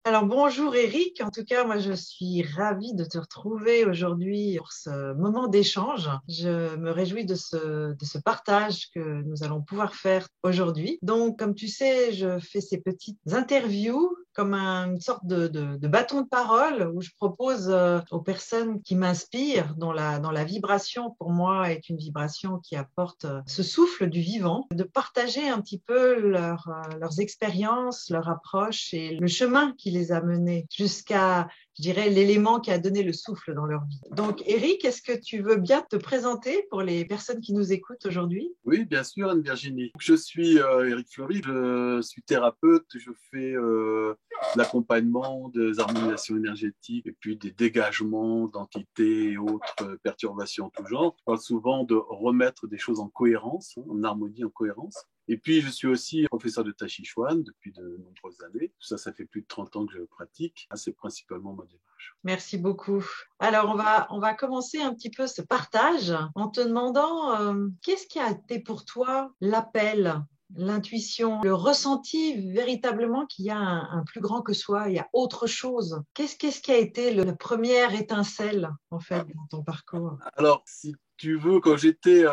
Alors bonjour Eric, en tout cas moi je suis ravie de te retrouver aujourd'hui pour ce moment d'échange. Je me réjouis de ce partage que nous allons pouvoir faire aujourd'hui. Donc comme tu sais, je fais ces petites interviews comme une sorte de bâton de parole où je propose aux personnes qui m'inspirent, dont la vibration pour moi est une vibration qui apporte ce souffle du vivant, de partager un petit peu leurs expériences, leur approche et le chemin qui les a menés jusqu'à, je dirais, l'élément qui a donné le souffle dans leur vie. Donc, Eric, est-ce que tu veux bien te présenter pour les personnes qui nous écoutent aujourd'hui? Oui, bien sûr, Anne-Virginie. Je suis Éric Fleury, je suis thérapeute, je fais de l'accompagnement des harmonisations énergétiques et puis des dégagements d'entités et autres perturbations en tout genre. Je parle souvent de remettre des choses en cohérence, en harmonie, en cohérence. Et puis, je suis aussi professeur de Tai Chi Chuan depuis de nombreuses années. Ça fait plus de 30 ans que je le pratique. C'est principalement ma démarche. Merci beaucoup. Alors, on va commencer un petit peu ce partage en te demandant qu'est-ce qui a été pour toi l'appel, l'intuition, le ressenti véritablement qu'il y a un plus grand que soi, il y a autre chose. Qu'est-ce qui a été la première étincelle, en fait, dans ton parcours? Alors, si tu veux, quand j'étais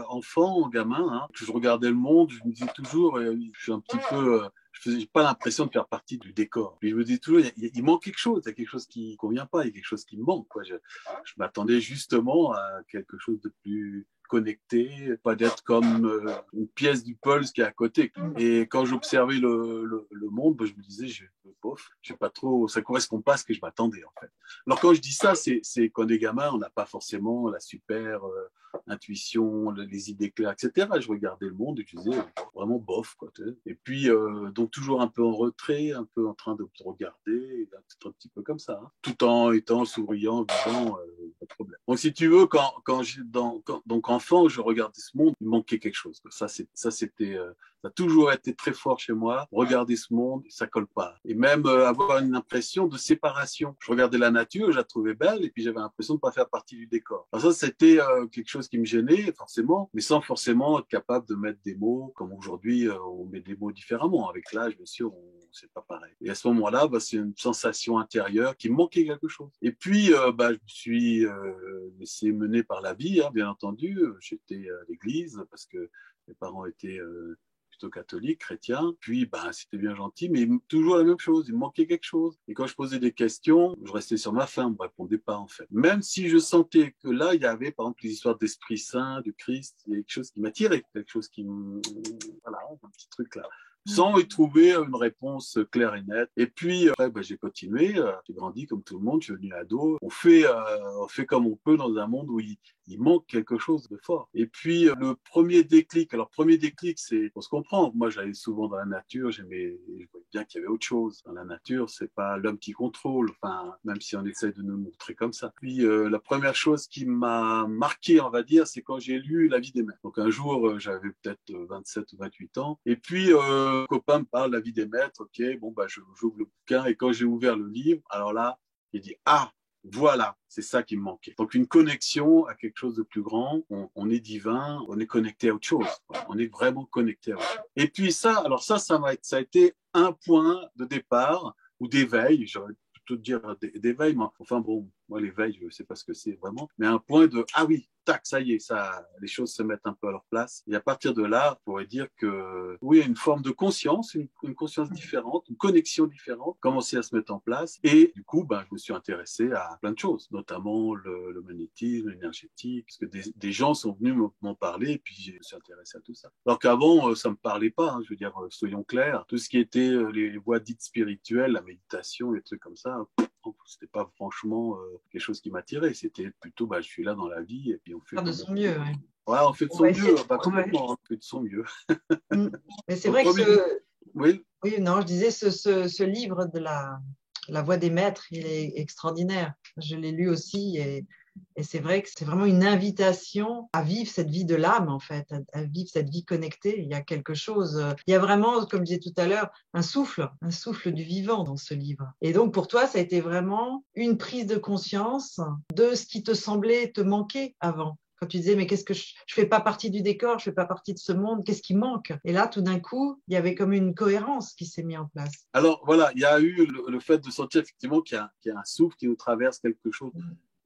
enfant, gamin, que je regardais le monde, je me disais toujours, je suis un petit peu, je faisais pas l'impression de faire partie du décor. Puis je me disais toujours, il manque quelque chose, il y a quelque chose qui convient pas, il y a quelque chose qui me manque, quoi. Je m'attendais justement à quelque chose de plus connecté, pas d'être comme une pièce du Pulse qui est à côté. Et quand j'observais le monde, je me disais, bof, je sais pas trop, ça correspond pas à ce que je m'attendais en fait. Alors quand je dis ça, c'est quand des gamins, on n'a pas forcément la super intuition, les idées claires, etc. Je regardais le monde et je disais vraiment bof, quoi. Et puis donc toujours un peu en retrait, un peu en train de regarder, un petit peu comme ça, tout en étant souriant, vivant, pas de problème. Donc si tu veux, donc enfant, je regardais ce monde, il manquait quelque chose. Ça c'était ça a toujours été très fort chez moi. Regarder ce monde, ça colle pas. Et même avoir une impression de séparation. Je regardais la nature, je la trouvais belle, et puis j'avais l'impression de pas faire partie du décor. Alors ça, c'était quelque chose qui me gênait, forcément, mais sans forcément être capable de mettre des mots, comme aujourd'hui, on met des mots différemment. Avec l'âge, bien sûr, c'est pas pareil. Et à ce moment-là, c'est une sensation intérieure qui me manquait quelque chose. Et puis, je me suis laissé mener par la vie, bien entendu. J'étais à l'église parce que mes parents étaient plutôt catholique, chrétien. Puis, c'était bien gentil, mais toujours la même chose. Il me manquait quelque chose. Et quand je posais des questions, je restais sur ma faim. On ne me répondait pas, en fait. Même si je sentais que là, il y avait, par exemple, les histoires d'Esprit Saint, du Christ, il y a quelque chose qui m'attirait, quelque chose qui me... Voilà, un petit truc là. Sans y trouver une réponse claire et nette. Et puis, après, j'ai continué. J'ai grandi comme tout le monde. Je suis devenu ado. On fait comme on peut dans un monde où il manque quelque chose de fort. Et puis, le premier déclic, c'est pour se comprendre. Moi, j'allais souvent dans la nature, je voyais bien qu'il y avait autre chose. Dans la nature, c'est pas l'homme qui contrôle, enfin, même si on essaie de nous montrer comme ça. Puis, la première chose qui m'a marqué, on va dire, c'est quand j'ai lu La vie des maîtres. Donc, un jour, j'avais peut-être 27 ou 28 ans. Et puis, un copain me parle de La vie des maîtres. Ok, bon, j'ouvre le bouquin. Et quand j'ai ouvert le livre, alors là, il dit, ah, voilà, c'est ça qui me manquait. Donc une connexion à quelque chose de plus grand, on est divin, on est connecté à autre chose. On est vraiment connecté à autre chose. Et puis ça a été un point de départ ou d'éveil, j'aurais plutôt dire d'éveil, mais enfin bon, moi l'éveil, je ne sais pas ce que c'est vraiment, mais un point de, ah oui, tac, ça y est, les choses se mettent un peu à leur place. Et à partir de là, on pourrait dire que, oui, il y a une forme de conscience, une conscience différente, une connexion différente, commençait à se mettre en place. Et du coup, je me suis intéressé à plein de choses, notamment le magnétisme, l'énergétique, parce que des gens sont venus m'en parler, et puis je me suis intéressé à tout ça. Alors qu'avant, ça me parlait pas, je veux dire, soyons clairs, tout ce qui était les voies dites spirituelles, la méditation, les trucs comme ça, c'était pas franchement quelque chose qui m'attirait. C'était plutôt, je suis là dans la vie et puis on fait Faire de comme son mieux, ouais. on... Ouais, on fait de On son va essayer. mieux, Ouais. complètement, on fait de son mieux. Mais c'est Donc, vrai que premier... Oui, oui, non, je disais ce livre de la Voix des Maîtres, il est extraordinaire. Je l'ai lu aussi et c'est vrai que c'est vraiment une invitation à vivre cette vie de l'âme, en fait, à vivre cette vie connectée. Il y a quelque chose, il y a vraiment, comme je disais tout à l'heure, un souffle du vivant dans ce livre. Et donc, pour toi, ça a été vraiment une prise de conscience de ce qui te semblait te manquer avant. Quand tu disais, mais qu'est-ce que je fais pas partie du décor, je fais pas partie de ce monde, qu'est-ce qui manque? Et là, tout d'un coup, il y avait comme une cohérence qui s'est mise en place. Alors voilà, il y a eu le fait de sentir effectivement qu'il y a un souffle qui nous traverse quelque chose,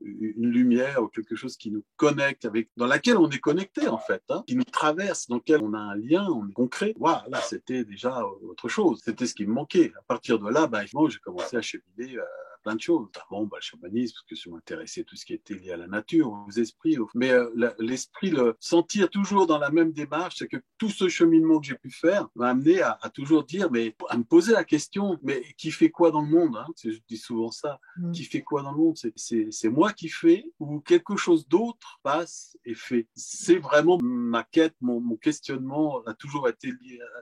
une lumière ou quelque chose qui nous connecte, dans laquelle on est connecté en fait, hein, qui nous traverse, dans lequel on a un lien, on est concret. Voilà, c'était déjà autre chose. C'était ce qui me manquait. À partir de là, j'ai commencé à cheminer plein de choses, notamment le chamanisme, parce que je m'intéressais à tout ce qui était lié à la nature, aux esprits. Mais l'esprit, le sentir toujours dans la même démarche, c'est que tout ce cheminement que j'ai pu faire m'a amené à toujours dire, mais à me poser la question, mais qui fait quoi dans le monde, hein? Je dis souvent ça. Qui fait quoi dans le monde? C'est moi qui fais ou quelque chose d'autre passe et fait? C'est vraiment ma quête, mon questionnement a toujours été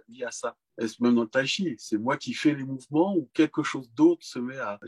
lié à ça. Même dans le tai chi, c'est moi qui fais les mouvements ou quelque chose d'autre se met à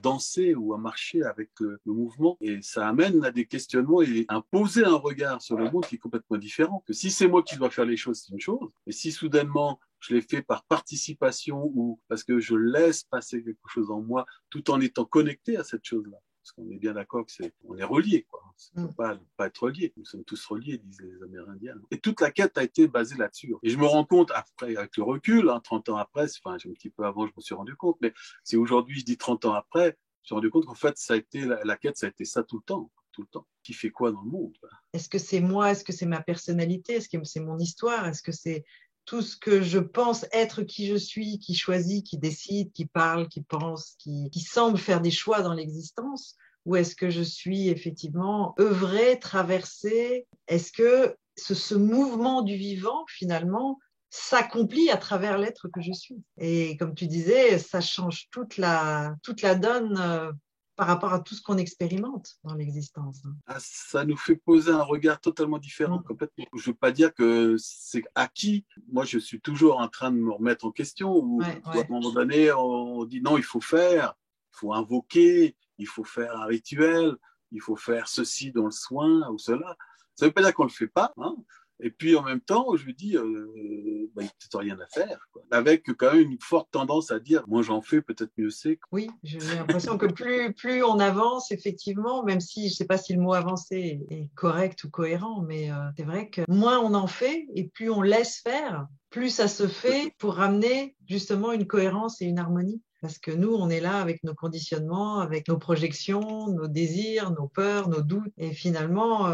danser ou à marcher avec le mouvement. Et ça amène à des questionnements et à poser un regard sur le monde qui est complètement différent. Que si c'est moi qui dois faire les choses, c'est une chose. Mais si soudainement, je l'ai fait par participation ou parce que je laisse passer quelque chose en moi tout en étant connecté à cette chose-là. Parce qu'on est bien d'accord on est reliés, quoi. On ne peut pas être reliés. Nous sommes tous reliés, disent les Amérindiens. Et toute la quête a été basée là-dessus. Et je me rends compte, après, avec le recul, 30 ans après, enfin, un petit peu avant, je me suis rendu compte, mais c'est aujourd'hui, je dis 30 ans après, je me suis rendu compte qu'en fait, ça a été, la quête, ça a été ça tout le temps. Tout le temps. Qui fait quoi dans le monde? Est-ce que c'est moi? Est-ce que c'est ma personnalité? Est-ce que c'est mon histoire? Est-ce que c'est tout ce que je pense être qui je suis, qui choisit, qui décide, qui parle, qui pense, qui semble faire des choix dans l'existence? Ou est-ce que je suis effectivement œuvrée, traversée? Est-ce que ce mouvement du vivant, finalement, s'accomplit à travers l'être que je suis? Et comme tu disais, ça change toute la donne par rapport à tout ce qu'on expérimente dans l'existence. Ça nous fait poser un regard totalement différent, complètement. Je ne veux pas dire que c'est acquis. Moi, je suis toujours en train de me remettre en question. Ou à un moment donné, on dit non, il faut faire, il faut invoquer, il faut faire un rituel, il faut faire ceci dans le soin ou cela. Ça ne veut pas dire qu'on ne le fait pas, hein. Et puis en même temps, je lui dis, il n'y a peut-être rien à faire, quoi. Avec quand même une forte tendance à dire, moi j'en fais, peut-être mieux c'est. Oui, j'ai l'impression que plus on avance, effectivement, même si je ne sais pas si le mot avancer est correct ou cohérent, mais c'est vrai que moins on en fait et plus on laisse faire, plus ça se fait pour ramener justement une cohérence et une harmonie. Parce que nous, on est là avec nos conditionnements, avec nos projections, nos désirs, nos peurs, nos doutes. Et finalement,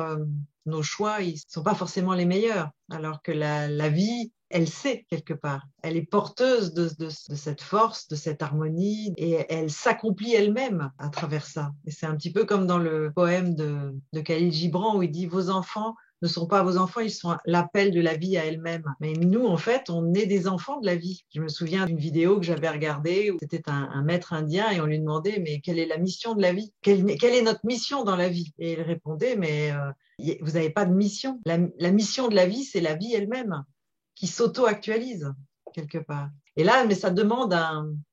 nos choix, ils ne sont pas forcément les meilleurs. Alors que la vie, elle sait quelque part. Elle est porteuse de cette force, de cette harmonie, et elle s'accomplit elle-même à travers ça. Et c'est un petit peu comme dans le poème de Khalil Gibran où il dit « Vos enfants ne sont pas vos enfants, ils sont l'appel de la vie à elle-même. » Mais nous, en fait, on est des enfants de la vie. Je me souviens d'une vidéo que j'avais regardée où c'était un maître indien et on lui demandait « Mais quelle est la mission de la vie? Quelle est notre mission dans la vie ?» Et il répondait « Mais vous n'avez pas de mission. La mission de la vie, c'est la vie elle-même qui s'auto-actualise quelque part. Et là, mais ça demande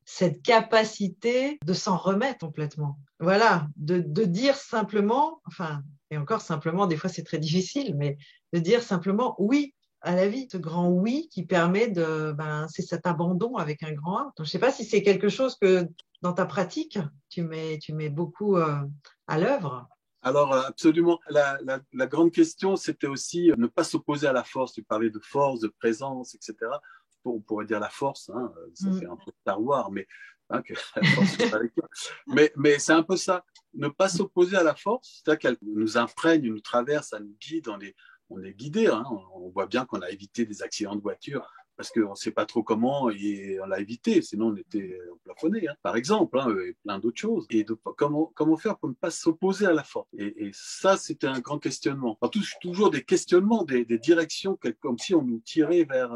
cette capacité de s'en remettre complètement. Voilà, de dire simplement, enfin, et encore simplement, des fois c'est très difficile, mais de dire simplement oui à la vie, ce grand oui qui permet c'est cet abandon avec un grand A. Donc, je ne sais pas si c'est quelque chose que dans ta pratique, tu mets beaucoup à l'œuvre. Alors, absolument. La grande question, c'était aussi ne pas s'opposer à la force. Tu parlais de force, de présence, etc. On pourrait dire la force, hein, ça fait un peu Star Wars, mais hein, que la force soit avec toi. Mais c'est un peu ça. Ne pas s'opposer à la force, c'est-à-dire qu'elle nous imprègne, nous traverse, elle nous guide. On est guidé. Hein, on voit bien qu'on a évité des accidents de voiture parce qu'on ne sait pas trop comment et on l'a évité, sinon on était plafonné, hein, par exemple, hein, et plein d'autres choses. Et comment faire pour ne pas s'opposer à la force? Et ça, c'était un grand questionnement. Enfin, toujours des questionnements, des directions, comme si on nous tirait vers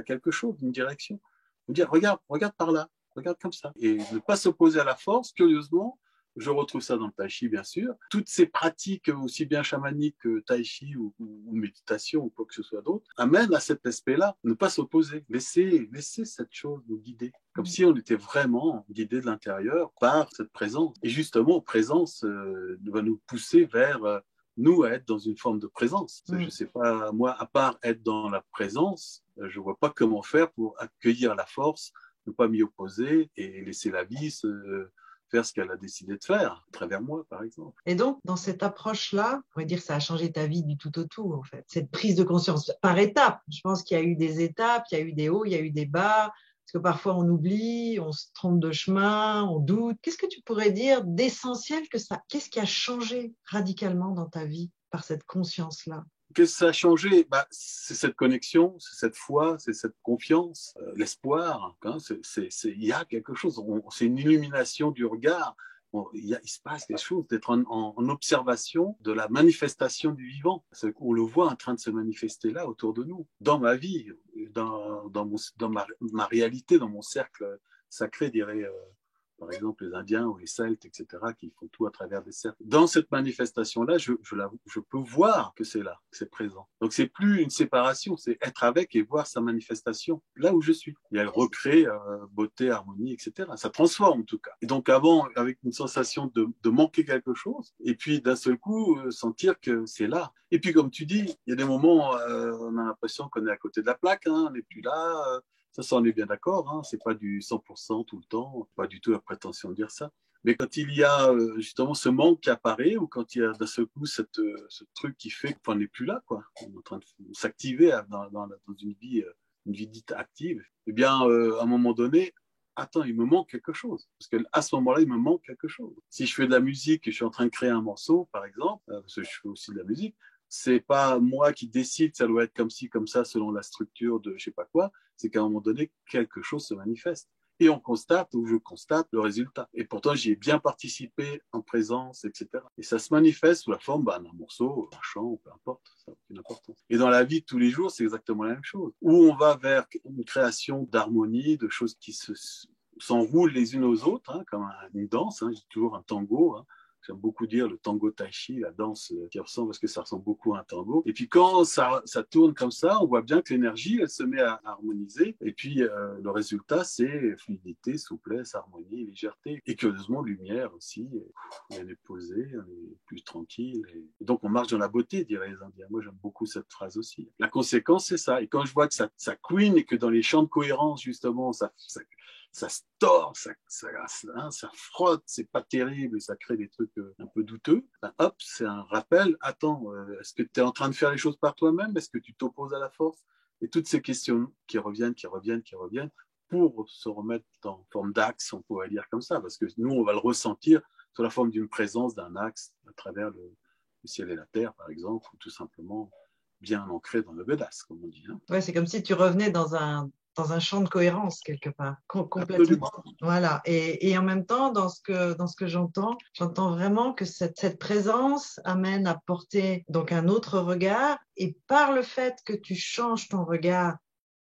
quelque chose, une direction. On dit, regarde par là, regarde comme ça. Et ne pas s'opposer à la force, curieusement, je retrouve ça dans le tai chi, bien sûr. Toutes ces pratiques, aussi bien chamaniques que tai chi ou méditation ou quoi que ce soit d'autre, amènent à cet aspect-là, ne pas s'opposer, laisser cette chose nous guider, comme si on était vraiment guidé de l'intérieur par cette présence. Et justement, présence va nous pousser vers nous à être dans une forme de présence. Je ne sais pas, moi, à part être dans la présence, je ne vois pas comment faire pour accueillir la force, ne pas m'y opposer et laisser la vie faire ce qu'elle a décidé de faire, à travers moi, par exemple. Et donc, dans cette approche-là, on pourrait dire que ça a changé ta vie du tout au tout, en fait. Cette prise de conscience par étapes. Je pense qu'il y a eu des étapes, il y a eu des hauts, il y a eu des bas. Parce que parfois, on oublie, on se trompe de chemin, on doute. Qu'est-ce que tu pourrais dire d'essentiel que ça... Qu'est-ce qui a changé radicalement dans ta vie par cette conscience-là? Qu'est-ce que ça a changé? C'est cette connexion, c'est cette foi, c'est cette confiance, l'espoir. Hein, il y a quelque chose, c'est une illumination du regard. Il se passe quelque chose, d'être en observation de la manifestation du vivant. On le voit en train de se manifester là, autour de nous, dans ma vie, dans ma réalité, dans mon cercle sacré, dirait par exemple les Indiens ou les Celtes, etc., qui font tout à travers des cercles. Dans cette manifestation-là, je peux voir que c'est là, que c'est présent. Donc, c'est plus une séparation, c'est être avec et voir sa manifestation là où je suis. Et elle recrée beauté, harmonie, etc. Ça transforme en tout cas. Et donc, avant, avec une sensation de manquer quelque chose, et puis d'un seul coup, sentir que c'est là. Et puis, comme tu dis, il y a des moments, on a l'impression qu'on est à côté de la plaque, hein, on n'est plus là. Ça, on est bien d'accord, hein, c'est pas du 100% tout le temps, pas du tout la prétention de dire ça. Mais quand il y a justement ce manque qui apparaît, ou quand il y a d'un seul coup ce truc qui fait qu'on n'est plus là, quoi, on est en train de s'activer dans une vie dite active, eh bien, à un moment donné, attends, il me manque quelque chose. Parce qu'à ce moment-là, il me manque quelque chose. Si je fais de la musique et je suis en train de créer un morceau, par exemple, parce que je fais aussi de la musique, c'est pas moi qui décide, ça doit être comme ci, comme ça, selon la structure de je sais pas quoi. C'est qu'à un moment donné, quelque chose se manifeste. Et on constate, ou je constate, le résultat. Et pourtant, j'y ai bien participé en présence, etc. Et ça se manifeste sous la forme d'un morceau, d'un chant, peu importe, ça n'a aucune importance. Et dans la vie de tous les jours, c'est exactement la même chose. Où on va vers une création d'harmonie, de choses qui s'enroulent les unes aux autres, hein, comme une danse, hein, j'ai toujours un tango, hein. J'aime beaucoup dire le tango tai chi, la danse qui ressemble, parce que ça ressemble beaucoup à un tango. Et puis quand ça tourne comme ça, on voit bien que l'énergie, elle se met à harmoniser. Et puis le résultat, c'est fluidité, souplesse, harmonie, légèreté. Et curieusement, lumière aussi. On est posé, on est plus tranquille. Et donc on marche dans la beauté, diraient les Indiens. Moi, j'aime beaucoup cette phrase aussi. La conséquence, c'est ça. Et quand je vois que ça queen et que dans les champs de cohérence, justement, ça se tord, ça frotte, c'est pas terrible et ça crée des trucs un peu douteux. Ben, hop, c'est un rappel. Attends, est-ce que tu es en train de faire les choses par toi-même? Est-ce que tu t'opposes à la force? Et toutes ces questions qui reviennent pour se remettre en forme d'axe, on pourrait dire comme ça, parce que nous, on va le ressentir sous la forme d'une présence, d'un axe à travers le ciel et la terre, par exemple, ou tout simplement bien ancré dans le Vedas, comme on dit. Hein. Ouais, c'est comme si tu revenais dans un champ de cohérence quelque part, complètement. Absolument. Voilà. Et en même temps, dans ce que j'entends vraiment que cette présence amène à porter donc un autre regard. Et par le fait que tu changes ton regard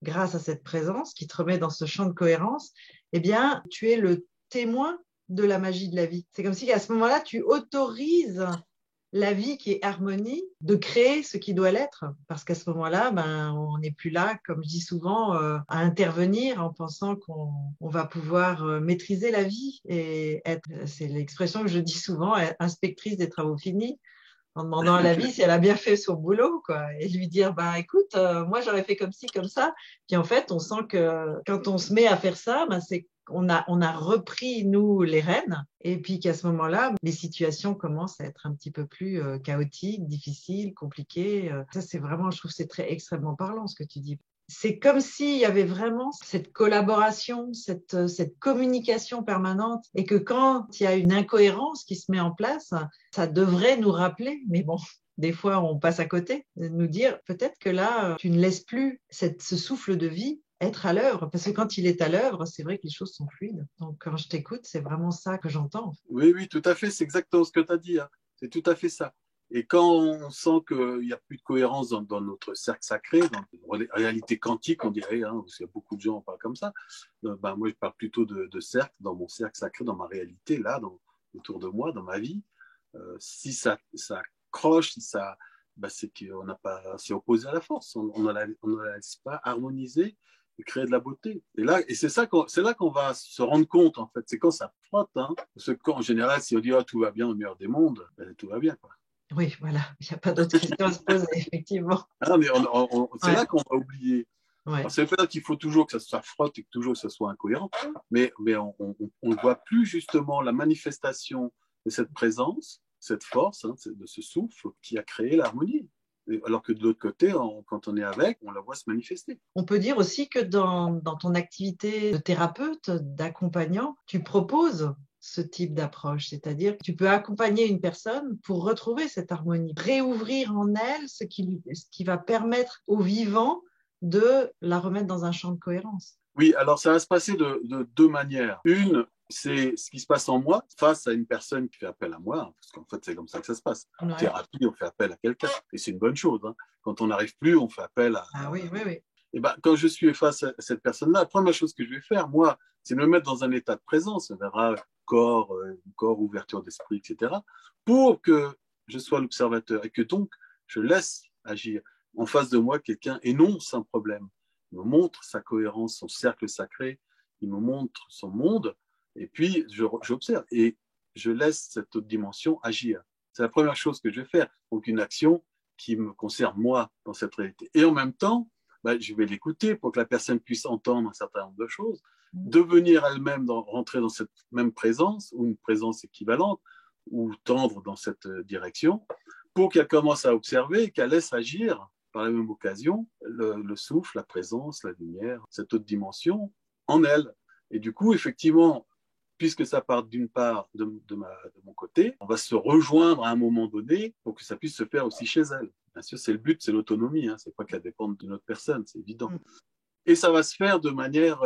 grâce à cette présence qui te remet dans ce champ de cohérence, eh bien, tu es le témoin de la magie de la vie. C'est comme si à ce moment-là, tu autorises la vie qui est harmonie, de créer ce qui doit l'être. Parce qu'à ce moment-là, on n'est plus là, comme je dis souvent, à intervenir en pensant qu'on va pouvoir maîtriser la vie et être, c'est l'expression que je dis souvent, inspectrice des travaux finis, en demandant à la vie si elle a bien fait son boulot, quoi, et lui dire, écoute, moi j'aurais fait comme ci, comme ça. Puis en fait, on sent que quand on se met à faire ça, c'est on a repris, nous, les rênes, et puis qu'à ce moment-là, les situations commencent à être un petit peu plus chaotiques, difficiles, compliquées. Ça, c'est vraiment, je trouve, c'est très extrêmement parlant ce que tu dis. C'est comme s'il y avait vraiment cette collaboration, cette communication permanente, et que quand il y a une incohérence qui se met en place, ça devrait nous rappeler, mais bon, des fois on passe à côté, de nous dire peut-être que là, tu ne laisses plus ce souffle de vie être à l'œuvre, parce que quand il est à l'œuvre, c'est vrai que les choses sont fluides. Donc quand je t'écoute, c'est vraiment ça que j'entends. Oui, oui, tout à fait, c'est exactement ce que tu as dit, hein. C'est tout à fait ça. Et quand on sent qu'il n'y a plus de cohérence dans notre cercle sacré, dans la réalité quantique, on dirait, hein, parce qu'il y a beaucoup de gens qui parlent comme ça, moi je parle plutôt de cercle, dans mon cercle sacré, dans ma réalité, là, autour de moi, dans ma vie. Si ça croche, si ça, c'est qu'on n'a pas, c'est opposé à la force, on ne la laisse pas harmoniser et créer de la beauté. Et c'est là qu'on va se rendre compte, en fait, c'est quand ça frotte, hein, parce que en général, si on dit tout va bien au meilleur des mondes, tout va bien, quoi. Oui, voilà, il n'y a pas d'autre question à se poser, effectivement. Ah, mais c'est Ouais. là qu'on va oublier. Ouais. Alors, ça veut pas dire qu'il faut toujours que ça frotte et que toujours que ça soit incohérent, mais on ne voit plus justement la manifestation de cette présence, cette force, hein, de ce souffle qui a créé l'harmonie. Alors que de l'autre côté, quand on est avec, on la voit se manifester. On peut dire aussi que dans ton activité de thérapeute, d'accompagnant, tu proposes ce type d'approche, c'est-à-dire que tu peux accompagner une personne pour retrouver cette harmonie, réouvrir en elle ce qui va permettre au vivant de la remettre dans un champ de cohérence. Oui, alors ça va se passer de deux manières. Une, c'est ce qui se passe en moi face à une personne qui fait appel à moi, parce qu'en fait, c'est comme ça que ça se passe. En Ouais. thérapie, on fait appel à quelqu'un, et c'est une bonne chose. Hein. Quand on n'arrive plus, on fait appel à... Ah oui, oui, oui. Et ben, quand je suis face à cette personne-là, la première chose que je vais faire, moi, c'est me mettre dans un état de présence, on verra corps, ouverture d'esprit, etc., pour que je sois l'observateur et que donc je laisse agir en face de moi quelqu'un énonce un problème, il me montre sa cohérence, son cercle sacré, il me montre son monde, et puis j'observe et je laisse cette autre dimension agir. C'est la première chose que je vais faire. Donc une action qui me concerne moi dans cette réalité. Et en même temps, ben, je vais l'écouter pour que la personne puisse entendre un certain nombre de choses, devenir elle-même, rentrer dans cette même présence, ou une présence équivalente, ou tendre dans cette direction, pour qu'elle commence à observer et qu'elle laisse agir, par la même occasion, le souffle, la présence, la lumière, cette autre dimension en elle. Et du coup, effectivement, puisque ça part d'une part de mon côté, on va se rejoindre à un moment donné pour que ça puisse se faire aussi chez elle. Bien sûr, c'est le but, c'est l'autonomie, hein, c'est pas qu'elle dépende d'une autre personne, c'est évident. Et ça va se faire de manière,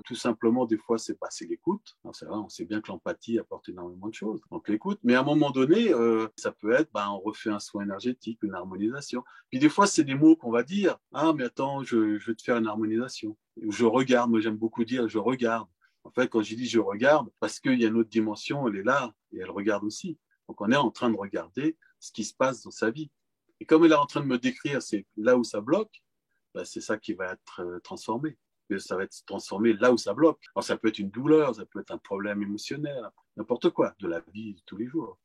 tout simplement, des fois, c'est l'écoute. Alors, c'est vrai, on sait bien que l'empathie apporte énormément de choses, donc l'écoute. Mais à un moment donné, ça peut être, on refait un soin énergétique, une harmonisation. Puis des fois, c'est des mots qu'on va dire. Ah, mais attends, je vais te faire une harmonisation. Je regarde, moi j'aime beaucoup dire, je regarde. En fait, quand je dis je regarde, parce qu'il y a une autre dimension, elle est là, et elle regarde aussi. Donc on est en train de regarder ce qui se passe dans sa vie. Et comme elle est en train de me décrire, c'est là où ça bloque, ben, c'est ça qui va être transformé. Et ça va être transformé là où ça bloque. Alors ça peut être une douleur, ça peut être un problème émotionnel, n'importe quoi, de la vie de tous les jours,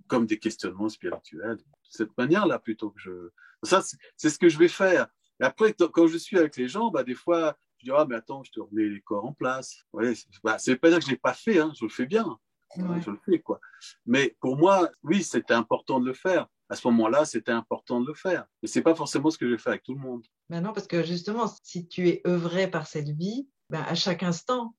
comme des questionnements spirituels. De cette manière-là, plutôt que je... Ça, c'est ce que je vais faire. Et après, quand je suis avec les gens, des fois, je dis, ah, mais attends, je te remets les corps en place. Ouais, c'est pas dire que je l'ai pas fait, hein, je le fais bien. Ouais. Je le fais, quoi. Mais pour moi, oui, c'était important de le faire. À ce moment-là, c'était important de le faire. Mais c'est pas forcément ce que je vais faire avec tout le monde. Ben non, parce que justement, si tu es œuvré par cette vie, à chaque instant,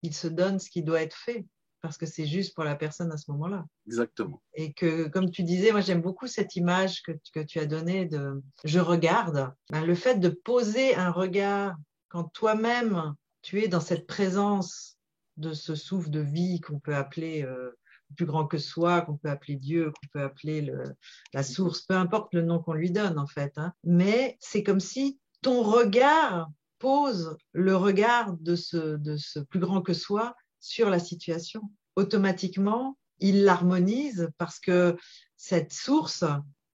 il se donne ce qui doit être fait, parce que c'est juste pour la personne à ce moment-là. Exactement. Et que, comme tu disais, moi j'aime beaucoup cette image que tu as donnée de « je regarde ». Le fait de poser un regard quand toi-même, tu es dans cette présence de ce souffle de vie qu'on peut appeler plus grand que soi, qu'on peut appeler Dieu, qu'on peut appeler la source, peu importe le nom qu'on lui donne en fait. Hein. Mais c'est comme si ton regard pose le regard de ce plus grand que soi sur la situation. Automatiquement, il l'harmonise parce que cette source,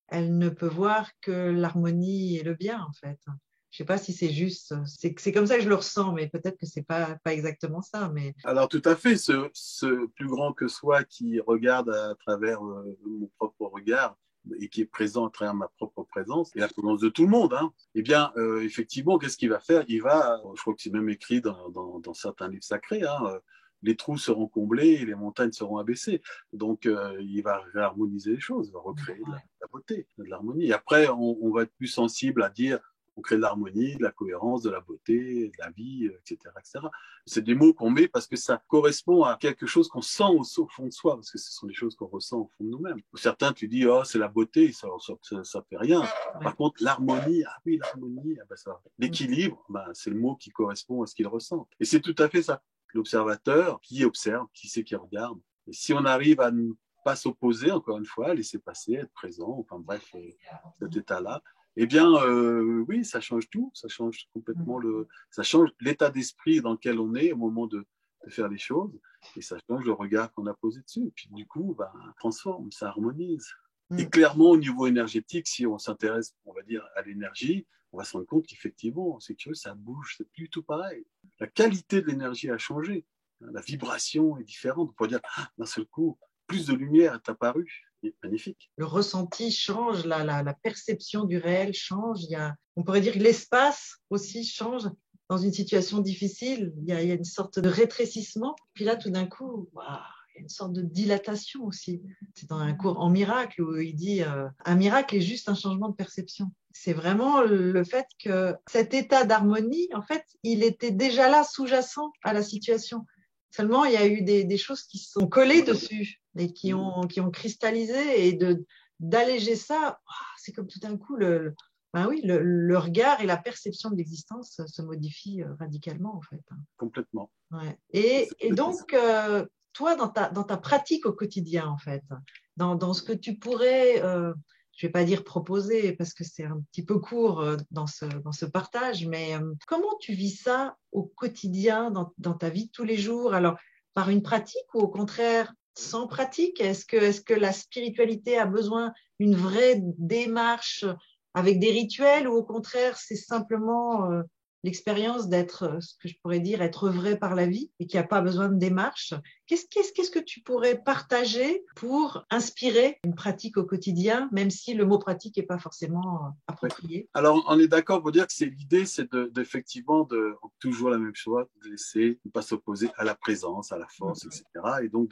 elle ne peut voir que l'harmonie et le bien en fait. Je sais pas si c'est juste, c'est comme ça que je le ressens, mais peut-être que c'est pas exactement ça. Mais alors tout à fait, ce plus grand que soi qui regarde à travers mon propre regard et qui est présent à travers ma propre présence et la présence de tout le monde, hein, eh bien, effectivement, qu'est-ce qu'il va faire? Il va, je crois que c'est même écrit dans certains livres sacrés, hein, les trous seront comblés et les montagnes seront abaissées. Donc, il va réharmoniser les choses, il va recréer de la beauté, de l'harmonie. Et après, on va être plus sensible à dire on crée de l'harmonie, de la cohérence, de la beauté, de la vie, etc., etc. C'est des mots qu'on met parce que ça correspond à quelque chose qu'on sent au fond de soi, parce que ce sont des choses qu'on ressent au fond de nous-mêmes. Pour certains, tu dis, oh, c'est la beauté, ça fait rien. Par contre, l'harmonie, ah oui, l'harmonie, ah ben ça. L'équilibre, c'est le mot qui correspond à ce qu'il ressent. Et c'est tout à fait ça. L'observateur qui observe, qui sait qui regarde. Et si on arrive à ne pas s'opposer, encore une fois, laisser passer, être présent, enfin bref, cet état-là, eh bien, oui, ça change tout, ça change complètement ça change l'état d'esprit dans lequel on est au moment de faire les choses, et ça change le regard qu'on a posé dessus. Et puis du coup, ça transforme, ça harmonise. Et clairement, au niveau énergétique, si on s'intéresse, on va dire, à l'énergie, on va se rendre compte qu'effectivement, c'est curieux, ça bouge, c'est plus tout pareil. La qualité de l'énergie a changé, la vibration est différente. On pourrait dire, d'un seul coup, plus de lumière est apparue. Magnifique. Le ressenti change, la perception du réel change. On pourrait dire que l'espace aussi change. Dans une situation difficile, il y a une sorte de rétrécissement. Puis là, tout d'un coup, waouh, il y a une sorte de dilatation aussi. C'est dans un cours en miracle où il dit un miracle est juste un changement de perception. C'est vraiment le fait que cet état d'harmonie, en fait, il était déjà là, sous-jacent à la situation. Seulement, il y a eu des choses qui sont collées dessus et qui ont cristallisé, et d'alléger ça, c'est comme tout d'un coup ben oui, le regard et la perception de l'existence se modifient radicalement, en fait. Complètement. Ouais. Et donc, toi, dans ta pratique au quotidien, en fait, dans ce que tu pourrais, je vais pas dire proposer parce que c'est un petit peu court dans ce partage, mais comment tu vis ça au quotidien, dans ta vie de tous les jours? Alors, par une pratique ou au contraire sans pratique? Est-ce que la spiritualité a besoin d'une vraie démarche avec des rituels, ou au contraire, c'est simplement l'expérience d'être, ce que je pourrais dire, être œuvré par la vie et qui n'a pas besoin de démarche? Qu'est-ce que tu pourrais partager pour inspirer une pratique au quotidien, même si le mot pratique n'est pas forcément approprié? Alors, on est d'accord pour dire que l'idée, c'est d'effectivement toujours la même chose, de laisser, de ne pas s'opposer à la présence, à la force, etc. Et donc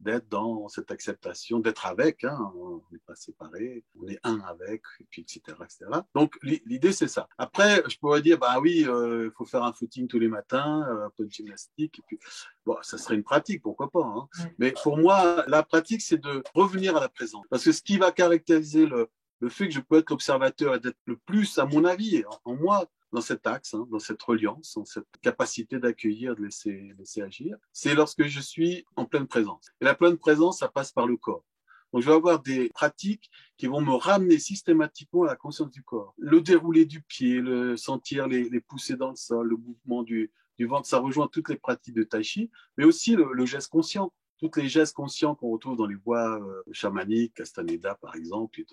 d'être dans cette acceptation, d'être avec, hein, on n'est pas séparés, on est un avec, et puis etc., etc. Donc l'idée c'est ça. Après, je pourrais dire, bah oui, il faut faire un footing tous les matins, un peu de gymnastique, et puis bon, ça serait une pratique, pourquoi pas. Hein. Mais pour moi, la pratique, c'est de revenir à la présence, parce que ce qui va caractériser le fait que je peux être l'observateur et d'être le plus, à mon avis, en moi, dans cet axe, hein, dans cette reliance, dans cette capacité d'accueillir, de laisser agir, c'est lorsque je suis en pleine présence. Et la pleine présence, ça passe par le corps. Donc, je vais avoir des pratiques qui vont me ramener systématiquement à la conscience du corps. Le déroulé du pied, le sentir les poussées dans le sol, le mouvement du ventre, ça rejoint toutes les pratiques de Tai Chi, mais aussi le geste conscient. Tous les gestes conscients qu'on retrouve dans les voies chamaniques, Castaneda par exemple, et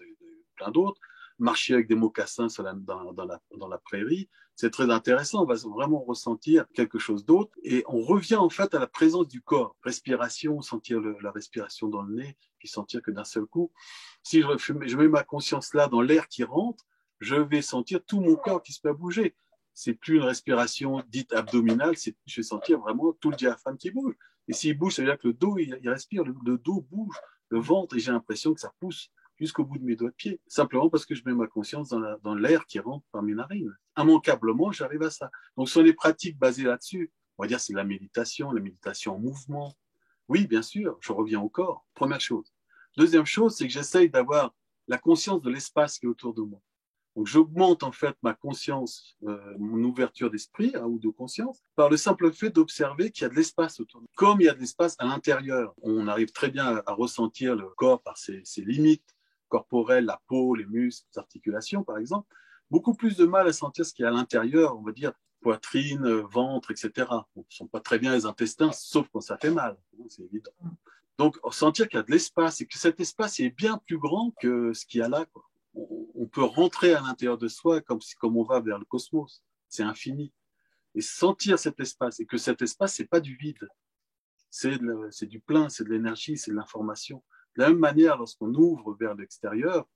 plein d'autres. Marcher avec des mocassins dans la prairie, c'est très intéressant. On va vraiment ressentir quelque chose d'autre et on revient en fait à la présence du corps. Respiration, sentir la respiration dans le nez, puis sentir que d'un seul coup, si je mets ma conscience là dans l'air qui rentre, je vais sentir tout mon corps qui se met à bouger. C'est plus une respiration dite abdominale, je vais sentir vraiment tout le diaphragme qui bouge. Et s'il bouge, ça veut dire que le dos, il respire, le dos bouge, le ventre, et j'ai l'impression que ça pousse jusqu'au bout de mes doigts de pied, simplement parce que je mets ma conscience dans l'air qui rentre par mes narines. Immanquablement, j'arrive à ça. Donc, ce sont des pratiques basées là-dessus. On va dire c'est la méditation en mouvement. Oui, bien sûr, je reviens au corps, première chose. Deuxième chose, c'est que j'essaye d'avoir la conscience de l'espace qui est autour de moi. Donc, j'augmente en fait ma conscience, mon ouverture d'esprit ou de conscience, par le simple fait d'observer qu'il y a de l'espace autour de nous. Comme il y a de l'espace à l'intérieur, on arrive très bien à ressentir le corps par ses limites corporelles, la peau, les muscles, les articulations par exemple. Beaucoup plus de mal à sentir ce qu'il y a à l'intérieur, on va dire poitrine, ventre, etc. On ne sent pas très bien les intestins, sauf quand ça fait mal, c'est évident. Donc, sentir qu'il y a de l'espace et que cet espace est bien plus grand que ce qu'il y a là, quoi. On peut rentrer à l'intérieur de soi comme on va vers le cosmos. C'est infini. Et sentir cet espace, et que cet espace, c'est pas du vide. C'est du plein, c'est de l'énergie, c'est de l'information. De la même manière, lorsqu'on ouvre vers l'extérieur,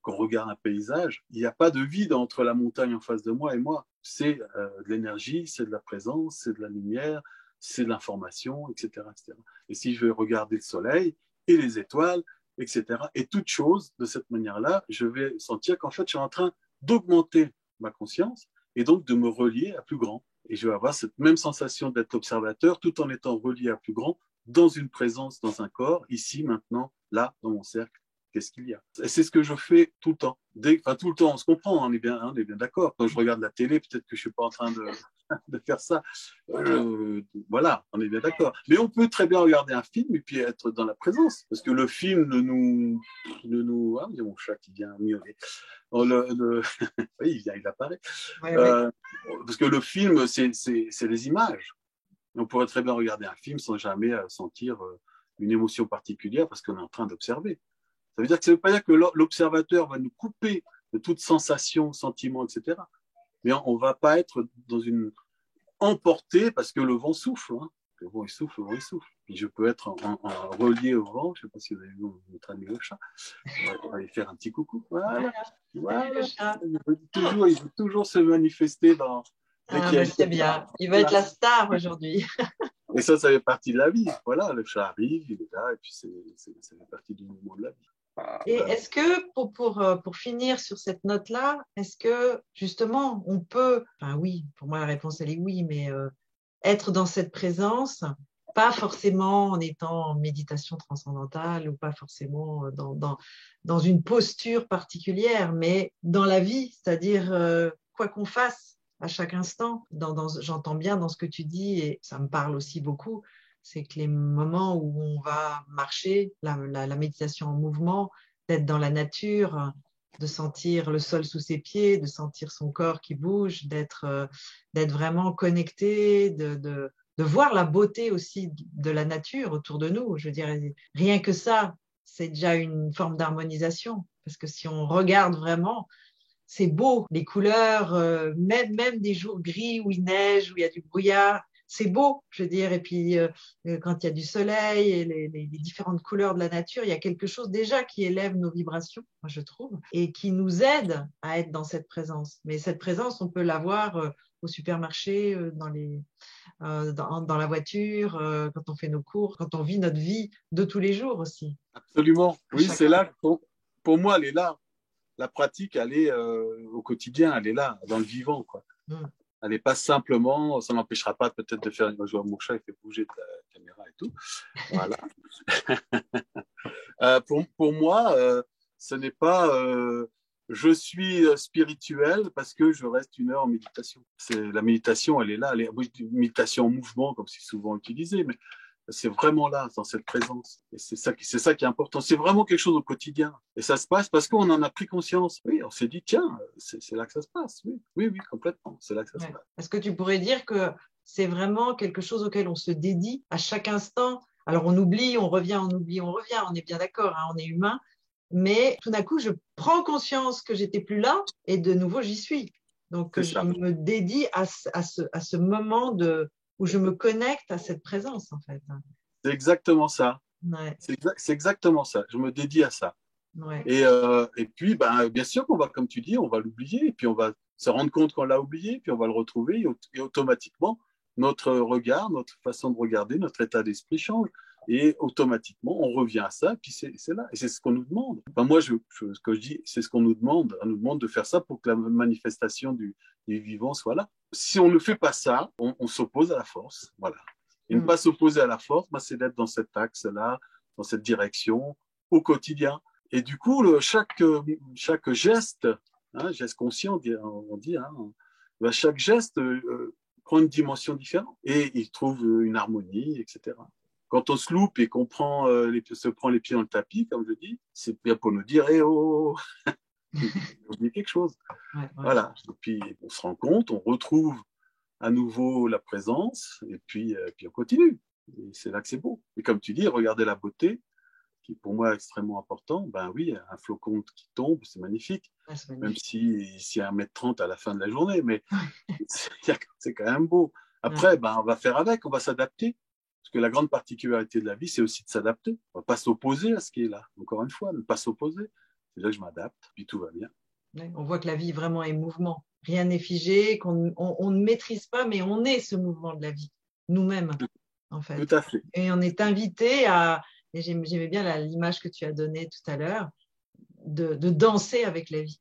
qu'on regarde un paysage, il n'y a pas de vide entre la montagne en face de moi et moi. C'est de l'énergie, c'est de la présence, c'est de la lumière, c'est de l'information, etc., etc. Et si je vais regarder le soleil et les étoiles, etc., et toute chose de cette manière-là, je vais sentir qu'en fait, je suis en train d'augmenter ma conscience et donc de me relier à plus grand. Et je vais avoir cette même sensation d'être observateur tout en étant relié à plus grand dans une présence, dans un corps, ici, maintenant, là, dans mon cercle. Qu'est-ce qu'il y a? Et c'est ce que je fais tout le temps. Tout le temps, on se comprend, on est bien d'accord. Quand je regarde la télé, peut-être que je ne suis pas en train de faire ça. Voilà, on est bien d'accord. Mais on peut très bien regarder un film et puis être dans la présence. Parce que le film ah, il y a mon chat qui vient miauler. Oui, il apparaît. Ouais, ouais. Parce que le film, c'est les images. On pourrait très bien regarder un film sans jamais sentir une émotion particulière parce qu'on est en train d'observer. Ça veut dire que ça ne veut pas dire que l'observateur va nous couper de toute sensation, sentiment, etc. Mais on ne va pas être emporté parce que le vent souffle. Hein. le vent il souffle, le vent il souffle. Puis je peux être en relié au vent. Je ne sais pas si vous avez vu notre ami le chat. On va lui faire un petit coucou. Voilà. Salut le chat. Il veut toujours se manifester dès qu'il y a une C'est bien. Il va être la star aujourd'hui. Et ça fait partie de la vie. Voilà, le chat arrive, il est là, et puis ça fait partie du mouvement de la vie. Et est-ce que, pour finir sur cette note-là, est-ce que justement on peut, enfin oui, pour moi la réponse elle est oui, mais être dans cette présence, pas forcément en étant en méditation transcendantale ou pas forcément dans une posture particulière, mais dans la vie, c'est-à-dire quoi qu'on fasse à chaque instant, j'entends bien dans ce que tu dis et ça me parle aussi beaucoup, c'est que les moments où on va marcher, la méditation en mouvement, d'être dans la nature, de sentir le sol sous ses pieds, de sentir son corps qui bouge, d'être vraiment connecté, de voir la beauté aussi de la nature autour de nous. Je veux dire, rien que ça, c'est déjà une forme d'harmonisation. Parce que si on regarde vraiment, c'est beau, les couleurs, même des jours gris où il neige, où il y a du brouillard, c'est beau, je veux dire. Et puis, quand il y a du soleil et les différentes couleurs de la nature, il y a quelque chose déjà qui élève nos vibrations, moi, je trouve, et qui nous aide à être dans cette présence. Mais cette présence, on peut l'avoir au supermarché, dans la voiture, quand on fait nos cours, quand on vit notre vie de tous les jours aussi. Absolument. Oui, c'est là. Pour moi, elle est là. La pratique, elle est au quotidien, elle est là, dans le vivant, quoi. Elle n'est pas simplement, ça n'empêchera pas peut-être de faire une joie. Mon chat, il fait bouger ta caméra et tout. Voilà. Pour moi, ce n'est pas je suis spirituel parce que je reste 1 heure en méditation. La méditation, elle est là. Oui, méditation en mouvement, comme c'est souvent utilisé, mais c'est vraiment là, dans cette présence. Et c'est ça qui est important. C'est vraiment quelque chose au quotidien. Et ça se passe parce qu'on en a pris conscience. Oui, on s'est dit, tiens, c'est là que ça se passe. Oui, complètement. C'est là que ça se passe. Est-ce que tu pourrais dire que c'est vraiment quelque chose auquel on se dédie à chaque instant? Alors, on oublie, on revient, on oublie, on revient. On est bien d'accord, hein, on est humain. Mais tout d'un coup, je prends conscience que j'étais plus là et de nouveau, j'y suis. Donc, je me dédie à ce moment où je me connecte à cette présence, en fait. C'est exactement ça. Ouais. C'est exactement ça. Je me dédie à ça. Ouais. Et puis, bien sûr qu'on va, comme tu dis, on va l'oublier, et puis on va se rendre compte qu'on l'a oublié, puis on va le retrouver, et automatiquement, notre regard, notre façon de regarder, notre état d'esprit change. Et automatiquement, on revient à ça, puis c'est là. Et c'est ce qu'on nous demande. Moi, ce que je dis, c'est ce qu'on nous demande. On nous demande de faire ça pour que la manifestation du vivant soit là. Si on ne fait pas ça, on s'oppose à la force. Voilà. Et ne pas s'opposer à la force, c'est d'être dans cet axe-là, dans cette direction, au quotidien. Et du coup, chaque geste, geste conscient, on dit, chaque geste prend une dimension différente et il trouve une harmonie, etc. Quand on se loupe et qu'on se prend les pieds dans le tapis, comme je dis, c'est bien pour nous dire, oh, on oublie quelque chose. Ouais. Voilà. Et puis, on se rend compte, on retrouve à nouveau la présence et puis on continue. Et c'est là que c'est beau. Et comme tu dis, regardez la beauté, qui pour moi est extrêmement important. Oui, un flocon qui tombe, c'est magnifique. Même si c'est 1,30 m à la fin de la journée, mais c'est quand même beau. Après, on va faire avec, on va s'adapter. Parce que la grande particularité de la vie, c'est aussi de s'adapter. On ne va pas s'opposer à ce qui est là. Encore une fois, ne pas s'opposer. C'est là que je m'adapte, puis tout va bien. On voit que la vie vraiment est mouvement. Rien n'est figé, on ne maîtrise pas, mais on est ce mouvement de la vie, nous-mêmes, en fait. Tout à fait. Et on est invité à, et j'aimais bien l'image que tu as donnée tout à l'heure, de danser avec la vie.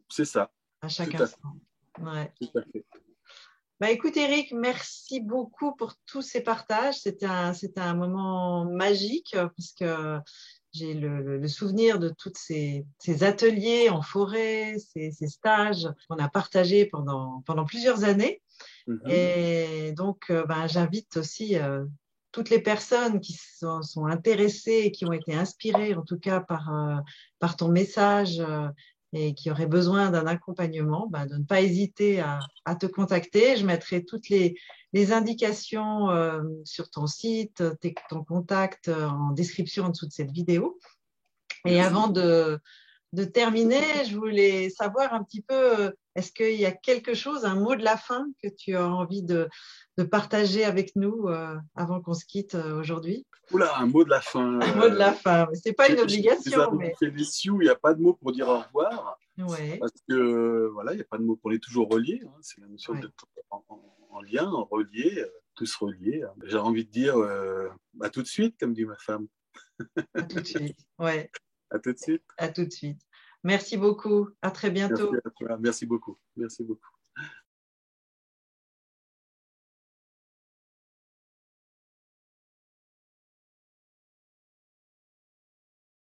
C'est ça. À chaque instant. Ouais. Tout à fait. Écoute, Eric, merci beaucoup pour tous ces partages. C'était un moment magique parce que j'ai le souvenir de tous ces ateliers en forêt, ces stages qu'on a partagés pendant plusieurs années. Et donc, j'invite aussi toutes les personnes qui sont intéressées et qui ont été inspirées, en tout cas par ton message et qui auraient besoin d'un accompagnement, de ne pas hésiter à te contacter. Je mettrai toutes les indications sur ton site, ton contact en description en dessous de cette vidéo. Et avant de terminer, je voulais savoir un petit peu Est-ce qu'il y a quelque chose, un mot de la fin que tu as envie de partager avec nous avant qu'on se quitte aujourd'hui? Oula, un mot de la fin. Un mot de la fin. C'est pas une Chez les obligation, amis mais chez les Sioux, il n'y a pas de mot pour dire au revoir. ouais, Parce que voilà, il n'y a pas de mot pour les toujours reliés. Hein. C'est la notion ouais. d'être en lien, en relié, tous reliés. Hein. J'ai envie de dire à tout de suite, comme dit ma femme. À tout de suite. Ouais, À tout de suite. à tout de suite. Merci beaucoup. À très Merci bientôt. à toi. Merci beaucoup. Merci beaucoup.